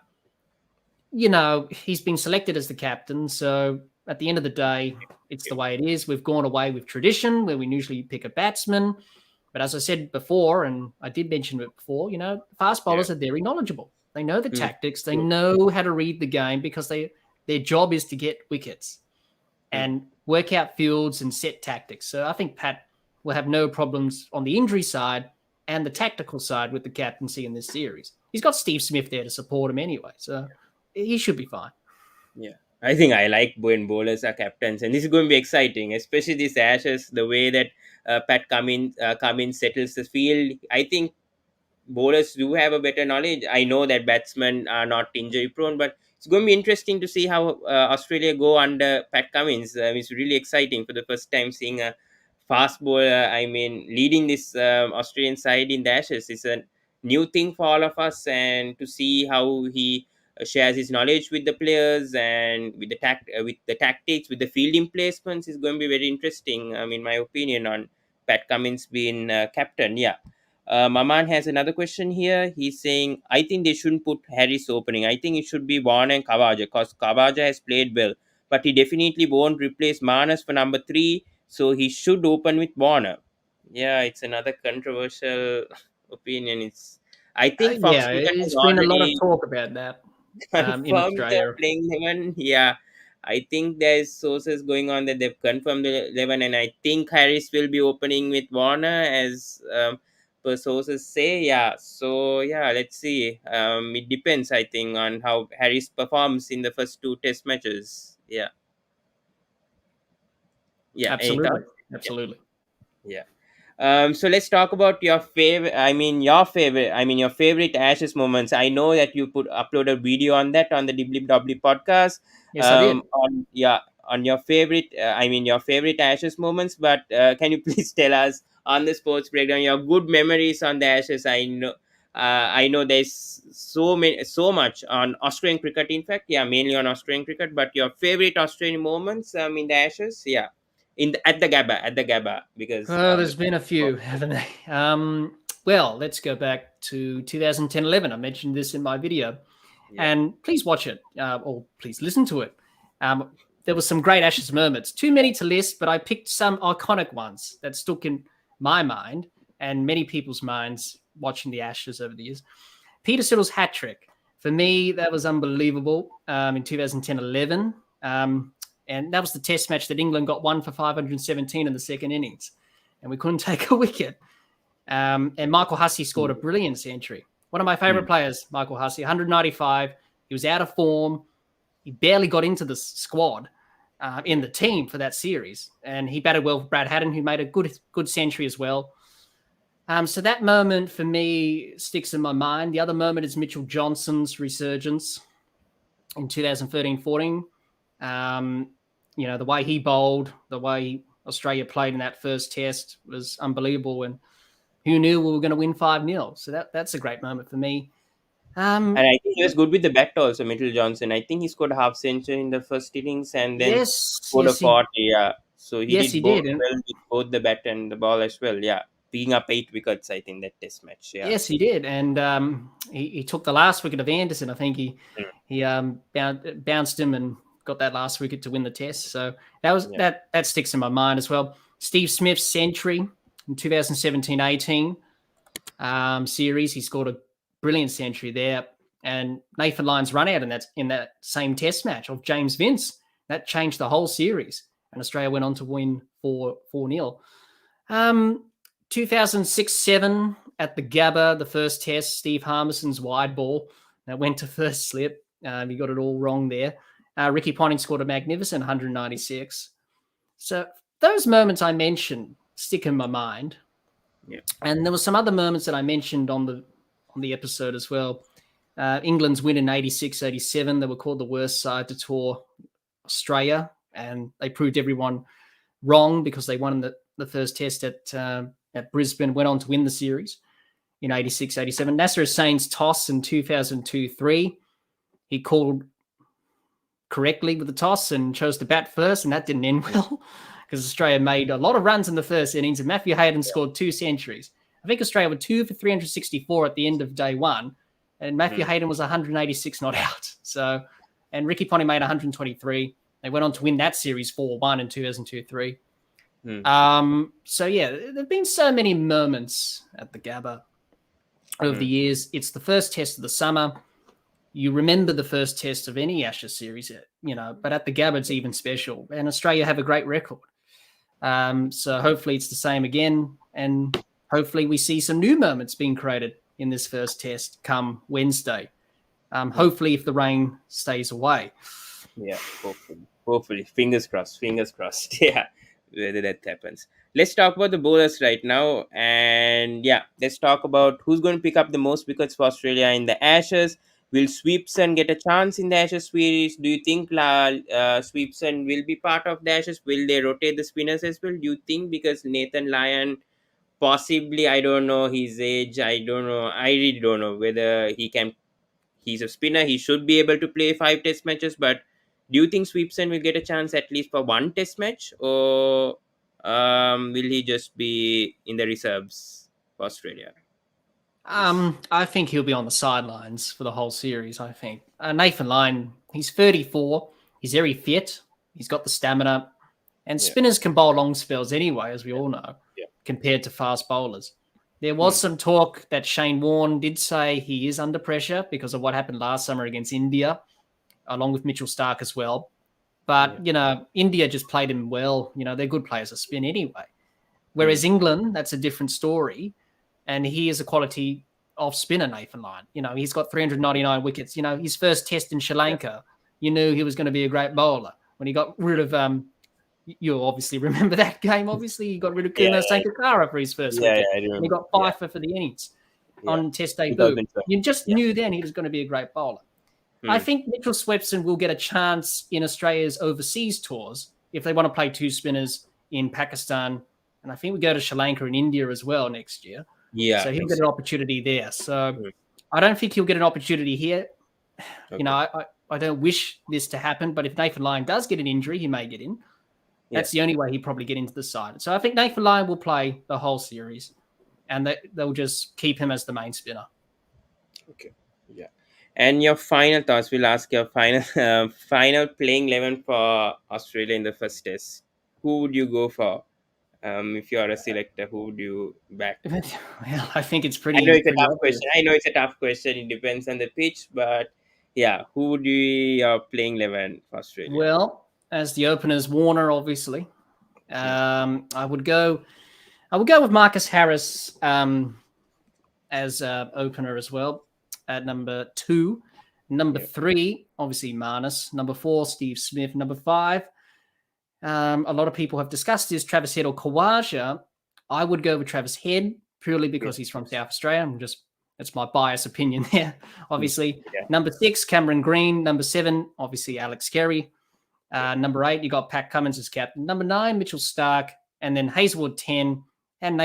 you know, he's been selected as the captain. So at the end of the day, it's the way it is. We've gone away with tradition where we usually pick a batsman. But as I said before, and I did mention it before, you know, fast bowlers are very knowledgeable. They know the tactics. They know how to read the game because their job is to get wickets and work out fields and set tactics. So I think Pat will have no problems on the injury side and the tactical side with the captaincy in this series. He's got Steve Smith there to support him anyway, so he should be fine. Yeah, I think I like when bowlers are captains, and this is going to be exciting, especially this Ashes. The way that Cummins settles the field, I think bowlers do have a better knowledge. I know that batsmen are not injury prone, but it's going to be interesting to see how Australia go under Pat Cummins. It's really exciting for the first time seeing a fast bowler. I mean, leading this Australian side in the Ashes is a new thing for all of us, and to see how he shares his knowledge with the players and with with the tactics, with the fielding placements is going to be very interesting. In my opinion, on Pat Cummins being captain. Yeah. Maman has another question here. He's saying, I think they shouldn't put Harris opening. I think it should be Warner and Kavaja because Kavaja has played well, but he definitely won't replace Manas for number 3. So he should open with Warner. Yeah, it's another controversial opinion. I think Fox Yeah, Cricket has it's been a lot of already talk about that in confirmed the Australia. playing 11. Yeah, I think there's sources going on that they've confirmed the 11, and I think Harris will be opening with Warner as per sources say. Yeah, so yeah, let's see. It depends, I think, on how Harris performs in the first 2 test matches. Yeah, yeah. Any Absolutely, thoughts? absolutely. Yeah. So let's talk about your favorite. Your favorite Ashes moments. I know that you upload a video on that on the Dibbly Dobbly podcast. Yes, I did. On your favorite. Your favorite Ashes moments. But can you please tell us on the sports breakdown your good memories on the Ashes? I know. I know there's so much on Australian cricket. In fact, yeah, mainly on Australian cricket. But your favorite Australian moments in the Ashes, yeah, at the Gabba, because Oh, there's been a few, haven't they? Well, let's go back to 2010-11. I mentioned this in my video, and please watch it or please listen to it. There was some great Ashes moments. Too many to list, but I picked some iconic ones that stuck in my mind and many people's minds watching the Ashes over the years. Peter Siddle's hat trick. For me, that was unbelievable in 2010-11. And that was the test match that England got 1 for 517 in the second innings. And we couldn't take a wicket. And Michael Hussey scored a brilliant century. One of my favorite players, Michael Hussey, 195. He was out of form. He barely got into the squad in the team for that series. And he batted well for Brad Haddon, who made a good century as well. So that moment for me sticks in my mind. The other moment is Mitchell Johnson's resurgence in 2013-14. The way he bowled, the way Australia played in that first test was unbelievable. And who knew we were going to win 5-0? So that's a great moment for me. And I think he was good with the bat also, Mitchell Johnson. I think he scored a half century in the first innings and then scored a 40. Yeah, so he did he both did. well with both the bat and the ball as well. Yeah, picking up 8 wickets, I think, that test match. Yeah. Yes, he did, and he took the last wicket of Anderson. I think he bounced him and got that last wicket to win the test. So that sticks in my mind as well. Steve Smith's century in 2017-18 series, he scored a brilliant century there, and Nathan Lyon's run out in that same test match of James Vince that changed the whole series, and Australia went on to win 4-0. 2006-7 at the Gabba, the first test, Steve Harmison's wide ball that went to first slip. He got it all wrong there. Ricky Ponting scored a magnificent 196. So those moments I mentioned stick in my mind. Yeah. And there were some other moments that I mentioned on the episode as well. England's win in 86-87. They were called the worst side to tour Australia, and they proved everyone wrong because they won the first test at Brisbane, went on to win the series in 86-87. Nasser Hussain's toss in 2002-3. He called correctly with the toss and chose to bat first, and that didn't end well because Australia made a lot of runs in the first innings, and Matthew Hayden scored 2 centuries. I think Australia were 2 for 364 at the end of day one, and Matthew Hayden was 186 not out. So, and Ricky Ponting made 123. They went on to win that series 4-1 in 2002-3. So yeah, there've been so many moments at the Gabba over the years. It's the first test of the summer. You remember the first test of any Ashes series, but at the Gabba it's even special. And Australia have a great record. So hopefully it's the same again, and hopefully we see some new moments being created in this first test come Wednesday. Hopefully if the rain stays away. Yeah, hopefully. Fingers crossed. Yeah, whether that happens. Let's talk about the bowlers right now. And yeah, let's talk about who's going to pick up the most wickets for Australia in the Ashes. Will Sweepson get a chance in the Ashes series? Do you think Sweepson will be part of the Ashes? Will they rotate the spinners as well? Do you think? Because Nathan Lyon, possibly, I don't know his age. I really don't know whether he can. He's a spinner. He should be able to play 5 test matches. But do you think Sweepson will get a chance at least for 1 test match? Or will he just be in the reserves for Australia? I think he'll be on the sidelines for the whole series, I think. Nathan Lyon, he's 34. He's very fit. He's got the stamina. And spinners can bowl long spells anyway, as we all know, compared to fast bowlers. There was some talk that Shane Warne did say he is under pressure because of what happened last summer against India, along with Mitchell Starc as well. But, India just played him well. They're good players to spin anyway. Whereas England, that's a different story. And he is a quality off spinner, Nathan Lyon. He's got 399 wickets. His first test in Sri Lanka, you knew he was going to be a great bowler. When he got rid of, you obviously remember that game, obviously. He got rid of Kumar Sangakkara for his first wicket. And he got Pfeiffer for the innings on test debut. You just knew then he was going to be a great bowler. I think Mitchell Swepson will get a chance in Australia's overseas tours if they want to play 2 spinners in Pakistan. And I think we go to Sri Lanka and India as well next year. Yeah, so he'll get an opportunity there. So I don't think he'll get an opportunity here. Okay. I don't wish this to happen, but if Nathan Lyon does get an injury, he may get in. That's the only way he'd probably get into the side. So I think Nathan Lyon will play the whole series, and they'll just keep him as the main spinner. Okay, yeah. And your final thoughts? We'll ask your final playing 11 for Australia in the first test. Who would you go for? If you are a selector, who would you back? Well, I think it's pretty. I know it's a tough question. It depends on the pitch, but yeah, who would be your playing 11 for Australia? Well, as the openers, Warner, obviously. I would go with Marcus Harris as opener as well at number 2. Number 3, obviously Marnus. Number 4, Steve Smith. Number 5. A lot of people have discussed this, Travis Head or Khawaja. I would go with Travis Head purely because he's from South Australia. That's my biased opinion there, obviously. Number 6, Cameron Green. Number 7, obviously Alex Carey. Number 8, you got Pat Cummins as captain. Number 9, Mitchell Starc, and then Hazelwood 10, and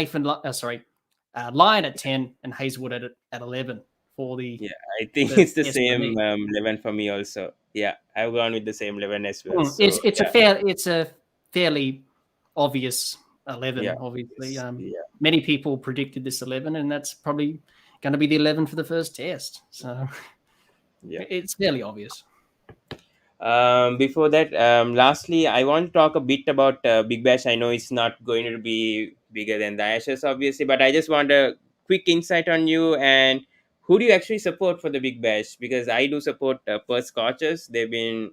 Lyon at 10, and Hazelwood at 11 for the. Yeah, I think it's the same 11 for me also. Yeah, I've gone with the same 11 as well. It's a fairly obvious 11, Yeah. obviously. Yeah. Many people predicted this 11, and that's probably going to be the 11 for the first test. So Yeah. it's fairly obvious. Before that, lastly, I want to talk a bit about Big Bash. I know it's not going to be bigger than the Ashes, obviously, but I just want a quick insight on you and who do you actually support for the Big Bash? Because I do support Perth Scorchers. They've been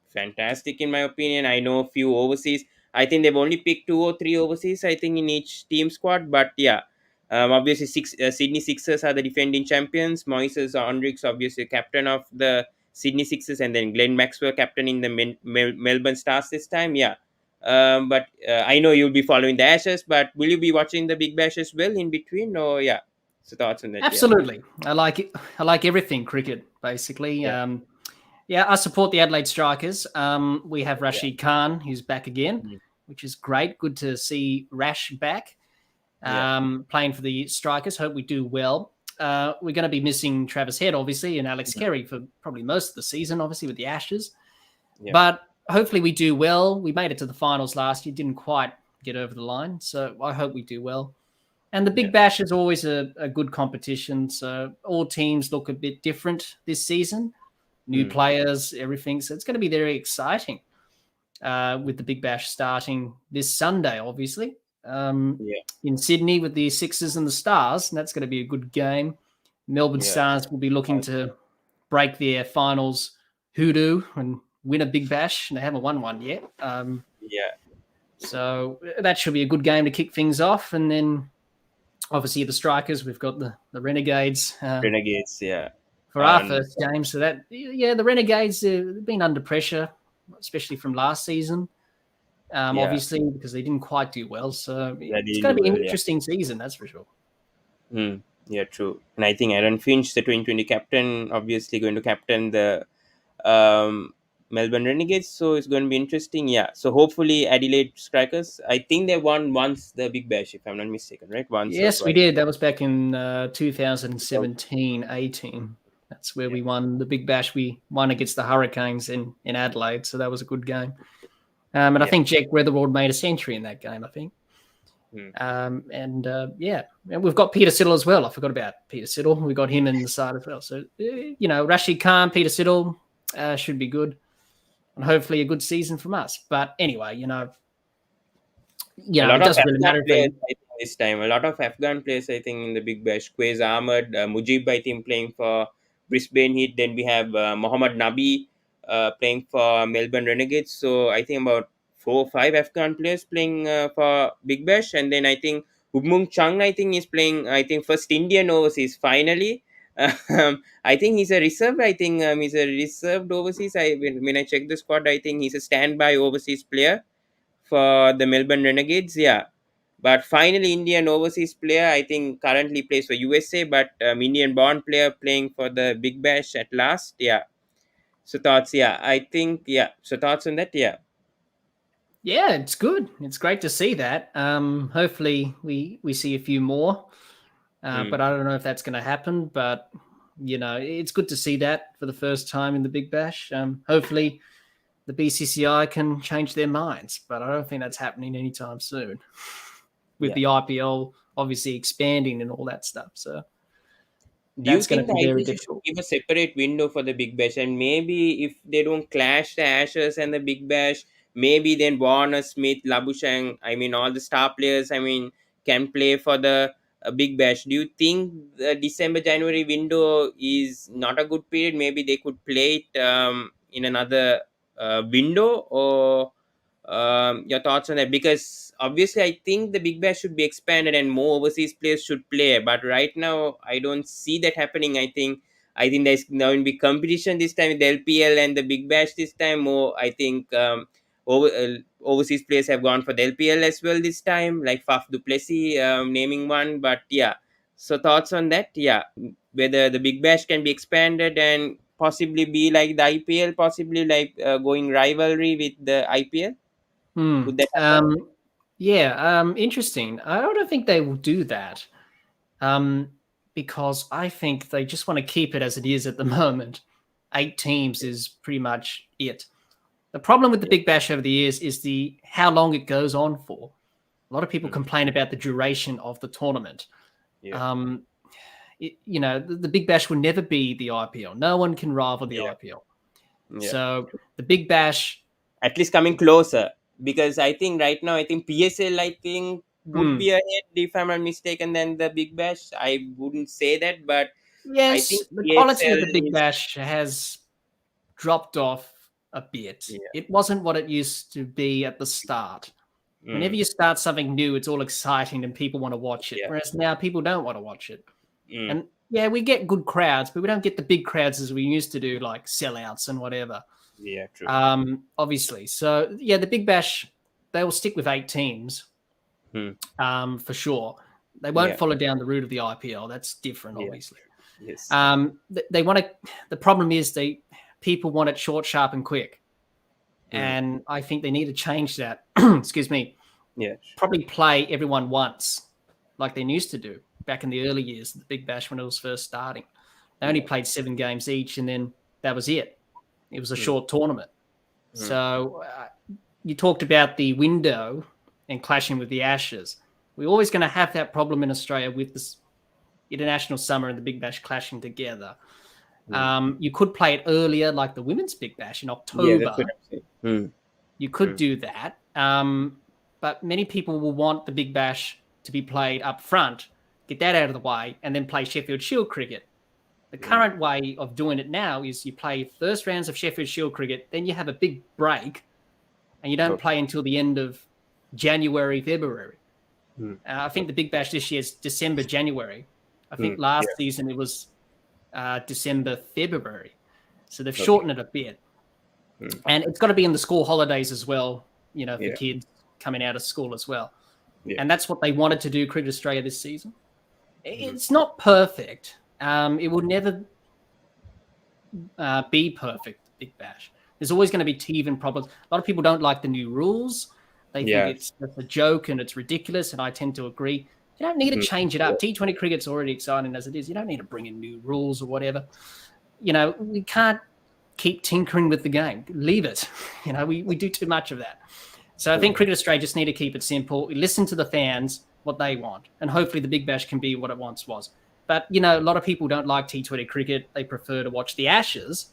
fantastic in my opinion. I know a few overseas. I think they've only picked 2 or 3 overseas, I think, in each team squad. But yeah, obviously, Sydney Sixers are the defending champions. Moises Henriques, obviously, captain of the Sydney Sixers, and then Glenn Maxwell captaining the Melbourne Stars this time. Yeah. But I know you'll be following the Ashes, but will you be watching the Big Bash as well in between? Or yeah, so thoughts on that? Absolutely, I like it. I like everything cricket, basically. Yeah. I support the Adelaide Strikers. We have Rashid Khan, who's back again, which is great. Good to see Rash back, playing for the Strikers. Hope we do well. We're going to be missing Travis Head, obviously, and Alex Carey for probably most of the season, obviously, with the Ashes. Yeah. But hopefully we do well. We made it to the finals last year, didn't quite get over the line. So I hope we do well. And the Big Bash is always a good competition. So all teams look a bit different this season. New players, everything. So it's going to be very exciting with the Big Bash starting this Sunday, obviously. In Sydney with the Sixers and the Stars, and that's going to be a good game. Melbourne Stars will be looking to break their finals hoodoo and win a Big Bash, and they haven't won one yet. So that should be a good game to kick things off. And then obviously the Strikers, we've got the Renegades. Renegades, for our first game. So that, the Renegades have been under pressure, especially from last season. Obviously, because they didn't quite do well. So it's going to be an interesting season, that's for sure. Yeah, true. And I think Aaron Finch, the 2020 captain, obviously going to captain the Melbourne Renegades. So it's going to be interesting. Yeah. So hopefully Adelaide Strikers, I think they won once the Big Bash, if I'm not mistaken, right? Once. Yes, we did. That was back in 2017-18. That's where we won the Big Bash. We won against the Hurricanes in Adelaide. So that was a good game. And I think Jack Weatherald made a century in that game, I think. And we've got Peter Siddle as well. I forgot about Peter Siddle. We got him in the side as well. So, Rashid Khan, Peter Siddle should be good. And hopefully a good season from us. But anyway, it doesn't really matter. This time, a lot of Afghan players, I think, in the Big Bash. Quays Ahmed, Mujib, I think, playing for Brisbane Heat. Then we have Mohammad Nabi playing for Melbourne Renegades. So I think about 4 or 5 Afghan players playing for Big Bash. And then I think Hubmung Chung, I think, is playing, first Indian overseas finally. I think he's a reserve. I think he's a reserved overseas. When I check the squad, I think he's a standby overseas player for the Melbourne Renegades. Yeah. But finally, Indian overseas player, I think currently plays for USA, but Indian born player playing for the Big Bash at last. Yeah. So thoughts, So thoughts on that, Yeah, it's good. It's great to see that. Hopefully we see a few more. But I don't know if that's going to happen. But, it's good to see that for the first time in the Big Bash. Hopefully the BCCI can change their minds. But I don't think that's happening anytime soon with the IPL obviously expanding and all that stuff. So do you think the IPL should give a separate window for the Big Bash? And maybe if they don't clash the Ashes and the Big Bash, maybe then Warner, Smith, Labuschagne, all the star players, can play for the Big Bash. Do you think the December-January window is not a good period? Maybe they could play it in another window, or your thoughts on that? Because obviously I think the Big Bash should be expanded and more overseas players should play, but right now I don't see that happening. I think there's now going to be competition this time with the LPL and the Big Bash this time. More, I think overseas players have gone for the LPL as well this time, like Faf du Plessis naming one. But so thoughts on that? Whether the Big Bash can be expanded and possibly be like the IPL, possibly like going rivalry with the IPL. Would that happen? Interesting. I don't think they will do that because I think they just want to keep it as it is at the moment. 8 teams is pretty much it. The problem with the Big Bash over the years is how long it goes on for. lot of people complain about the duration of the tournament. Yeah. The Big Bash will never be the IPL. No one can rival the IPL. Yeah. So the Big Bash, At least coming closer, because I think right now PSL would be ahead if I'm not mistaken than the Big Bash. I wouldn't say that, but I yes, think the quality of PSL the Big is Bash has dropped off a bit. Yeah. It wasn't what it used to be at the start. Whenever Mm, you start something new, it's all exciting and people want to watch it. Yeah. Whereas now people don't want to watch it. mm, And yeah, we get good crowds, but we don't get the big crowds as we used to do, like sellouts and whatever. yeah, true. Obviously. So yeah, the Big Bash, they will stick with 8 teams, for sure. They won't Yeah. follow down the route of the IPL. That's different, Yeah. obviously. Yes. They want to. The problem is people want it short, sharp, and quick, and I think they need to change that. Excuse me. Yeah. Probably play everyone once, like they used to do back in the early years of the Big Bash when it was first starting. They only played 7 games each, and then that was it. It was a short tournament. So you talked about the window and clashing with the Ashes. We're always going to have that problem in Australia with this international summer and the Big Bash clashing together. You could play it earlier, like the women's Big Bash in October. Yeah, that's what I'm saying. You could do that. But many people will want the Big Bash to be played up front, get that out of the way, and then play Sheffield Shield cricket. The current way of doing it now is you play first rounds of Sheffield Shield cricket, then you have a big break, and you don't play until the end of January, February. I think the Big Bash this year is December, January. I think last season it was December, February. So they've shortened it a bit. And it's got to be in the school holidays as well, for kids coming out of school as well. Yeah. And that's what they wanted to do, Cricket Australia, this season. It's not perfect. It will never be perfect, Big Bash. There's always going to be teething problems. A lot of people don't like the new rules. They think it's a joke and it's ridiculous, and I tend to agree. You don't need to change it up. T20 cricket's already exciting as it is. You don't need to bring in new rules or whatever. We can't keep tinkering with the game. Leave it. We do too much of that. So I think Cricket Australia just need to keep it simple. Listen to the fans, what they want, and hopefully the Big Bash can be what it once was. But, a lot of people don't like T20 cricket. They prefer to watch the Ashes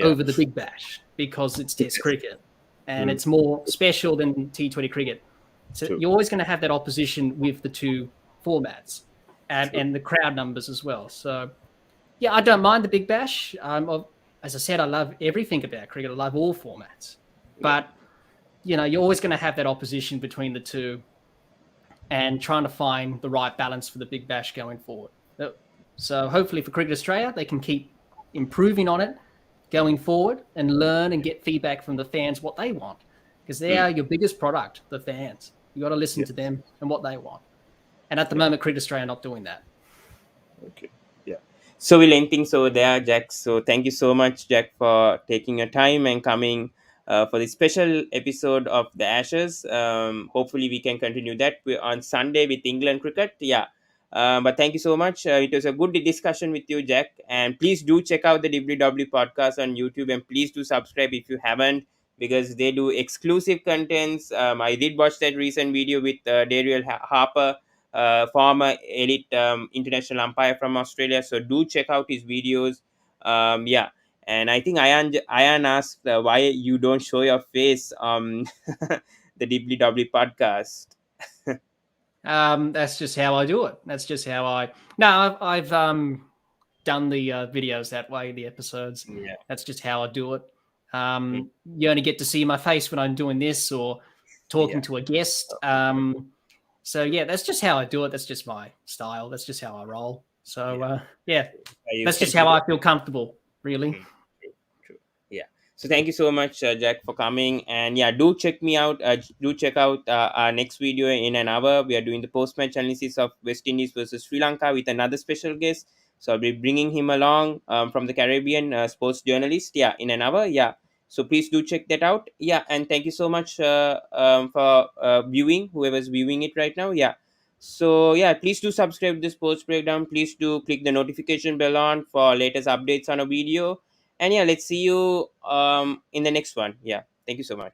over the Big Bash because it's Test cricket and it's more special than T20 cricket. So you're always going to have that opposition with the two formats and the crowd numbers as well. So, yeah, I don't mind the Big Bash. As I said, I love everything about cricket. I love all formats. But, you're always going to have that opposition between the two and trying to find the right balance for the Big Bash going forward. So hopefully for Cricket Australia, they can keep improving on it going forward and learn and get feedback from the fans what they want, because they are your biggest product, the fans. You got to listen to them and what they want. And at the moment, Cricket Australia are not doing that. Okay. Yeah. So we'll end things over there, Jack. So thank you so much, Jack, for taking your time and coming for this special episode of the Ashes. Hopefully we can continue that on Sunday with England cricket. Yeah. But thank you so much. It was a good discussion with you, Jack. And please do check out the Dibbly Dobbly Podcast on YouTube, and please do subscribe if you haven't, because they do exclusive contents. I did watch that recent video with Dariel Harper, former elite international umpire from Australia. So do check out his videos. And I think Ayan asked why you don't show your face on the Dibbly Dobbly Podcast. That's just how I do it. That's just how I've done the videos that way, the episodes. Yeah. That's just how I do it. You only get to see my face when I'm doing this or talking to a guest. So yeah, that's just how I do it. That's just my style. That's just how I roll. So that's just how I feel comfortable, really. True. Yeah. So thank you so much, Jack, for coming. And yeah, do check me out. Do check out our next video in an hour. We are doing the post-match analysis of West Indies versus Sri Lanka with another special guest. So I'll be bringing him along from the Caribbean, sports journalist. Yeah, in an hour. Yeah. So please do check that out. Yeah, and thank you so much for viewing, whoever's viewing it right now. Yeah. So yeah, please do subscribe to the Sports Breakdown. Please do click the notification bell on for latest updates on a video. And yeah, let's see you in the next one. Yeah, thank you so much.